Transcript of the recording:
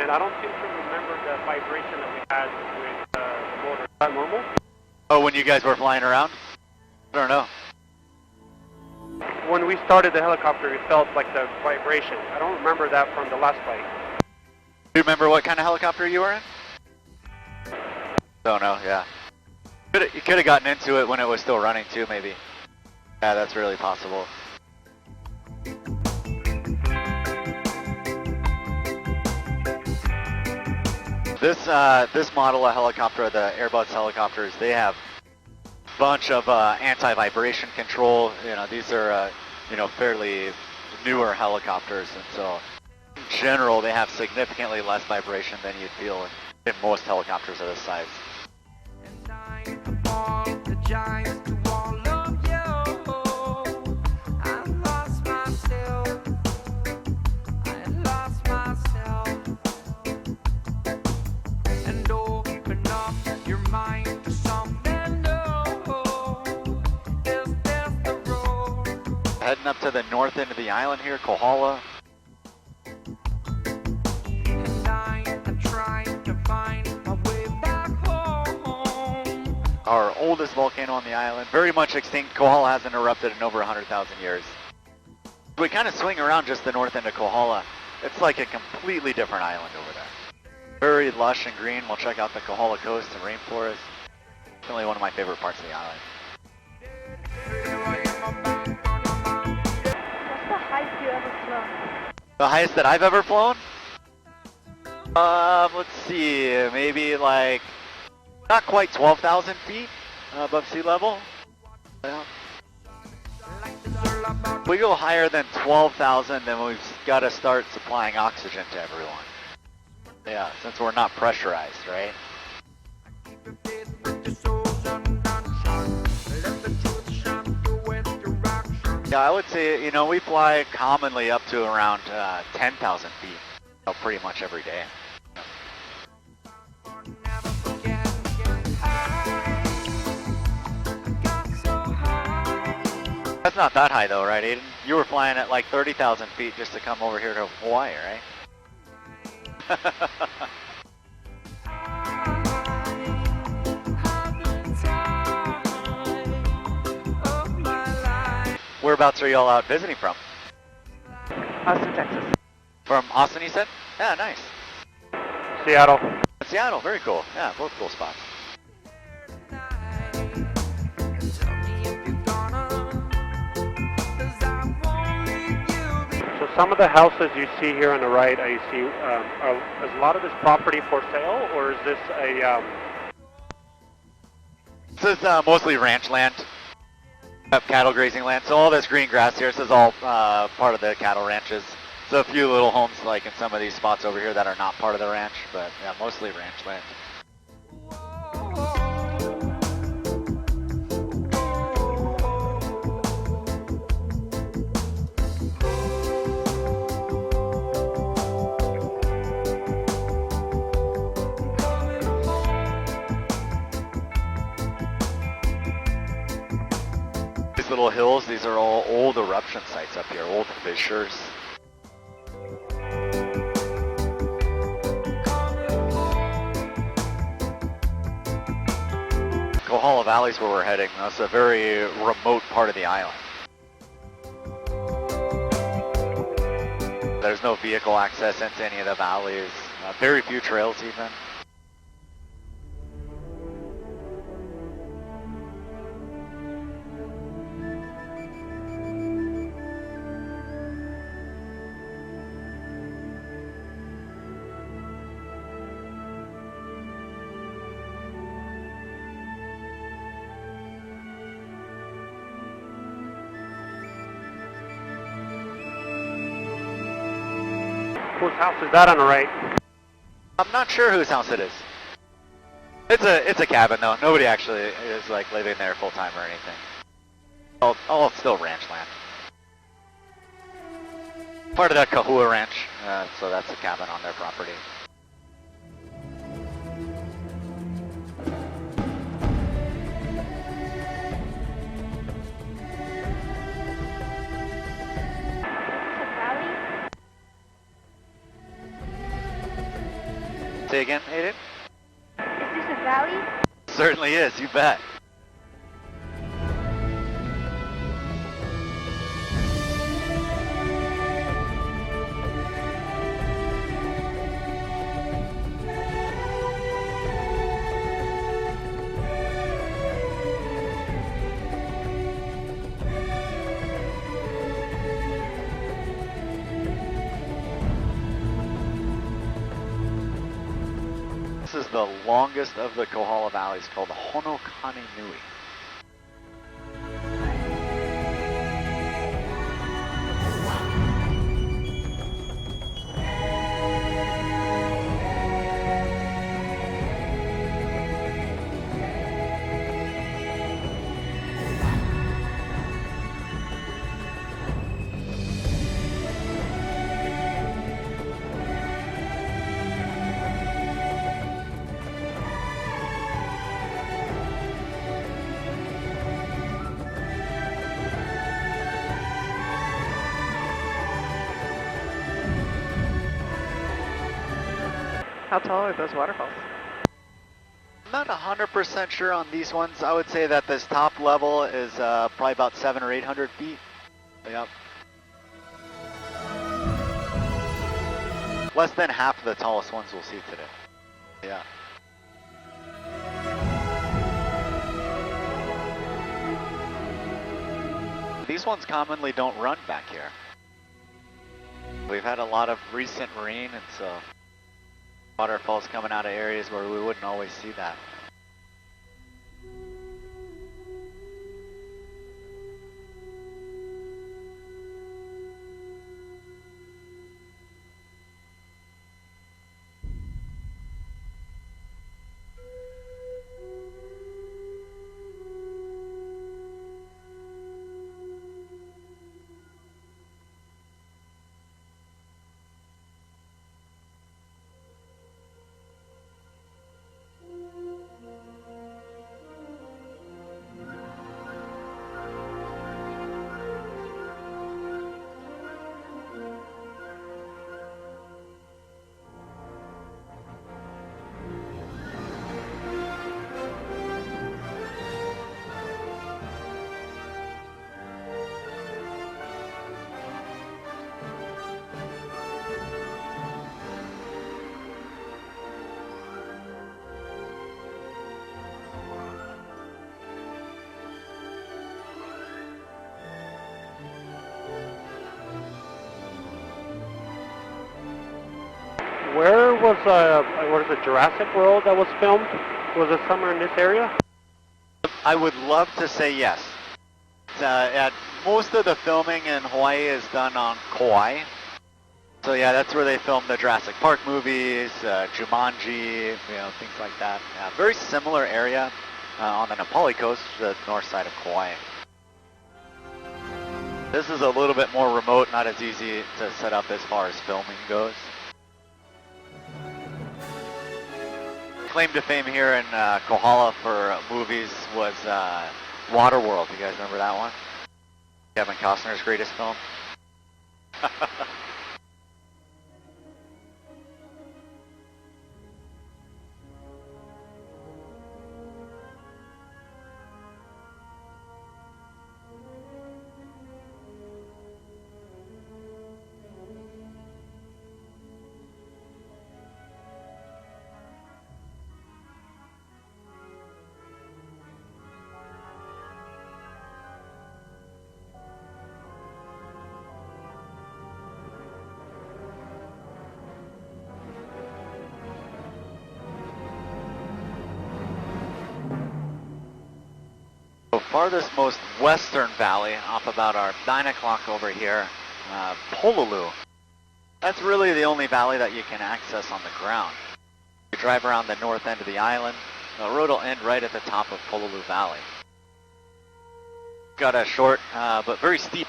and I don't seem to remember the vibration that we had with the motor. Is that normal? Oh, when you guys were flying around? I don't know. When we started the helicopter, it felt like the vibration. I don't remember that from the last flight. Do you remember what kind of helicopter you were in? Don't know, yeah. You could have gotten into it when it was still running too, maybe. Yeah, that's really possible. This model of helicopter, the Airbus helicopters, they have a bunch of anti-vibration control. You know, these are fairly newer helicopters, and so in general they have significantly less vibration than you'd feel in most helicopters of this size. Heading up to the north end of the island here, Kohala. Our oldest volcano on the island, very much extinct. Kohala hasn't erupted in over 100,000 years. We kind of swing around just the north end of Kohala. It's like a completely different island over there. Very lush and green. We'll check out the Kohala coast and rainforest. Definitely one of my favorite parts of the island. The highest that I've ever flown? Let's see, maybe like, not quite 12,000 feet above sea level. Yeah. If we go higher than 12,000, then we've got to start supplying oxygen to everyone. Yeah, since we're not pressurized, right? Yeah, I would say, we fly commonly up to around 10,000 feet, pretty much every day. That's not that high though, right, Aiden? You were flying at like 30,000 feet just to come over here to Hawaii, right? Whereabouts are y'all out visiting from? Austin, Texas. From Austin, you said? Yeah, nice. Seattle. Seattle, very cool. Yeah, both cool spots. So some of the houses you see here on the right, is a lot of this property for sale, or is this a... This is mostly ranch land. Cattle grazing land, so all this green grass here, this is all part of the cattle ranches. So a few little homes like in some of these spots over here that are not part of the ranch, but yeah, mostly ranch land. Little hills, these are all old eruption sites up here, old fissures. Kohala Valley is where we're heading. That's a very remote part of the island. There's no vehicle access into any of the valleys, very few trails even. Whose house is that on the right? I'm not sure whose house it is. It's a cabin though. Nobody actually is like living there full time or anything. All still ranch land. Part of that Kahua Ranch, so that's a cabin on their property. Say again, Aiden? Is this a valley? Certainly is, you bet. This is the longest of the Kohala valleys, called Honokane Nui. How tall are those waterfalls? I'm not 100% sure on these ones. I would say that this top level is probably about 700 or 800 feet. Yep. Less than half of the tallest ones we'll see today. Yeah. These ones commonly don't run back here. We've had a lot of recent rain, and so waterfalls coming out of areas where we wouldn't always see that. Where was what is it, Jurassic World that was filmed? Was it somewhere in this area? I would love to say yes. Most of the filming in Hawaii is done on Kauai. So yeah, that's where they filmed the Jurassic Park movies, Jumanji, things like that. Yeah, very similar area on the Nepali coast, the north side of Kauai. This is a little bit more remote, not as easy to set up as far as filming goes. Claim to fame here in Kohala for movies was Waterworld. You guys remember that one? Kevin Costner's greatest film. The farthest most western valley, off about our 9 o'clock over here, Pololu. That's really the only valley that you can access on the ground. You drive around the north end of the island, the road will end right at the top of Pololu Valley. Got a short but very steep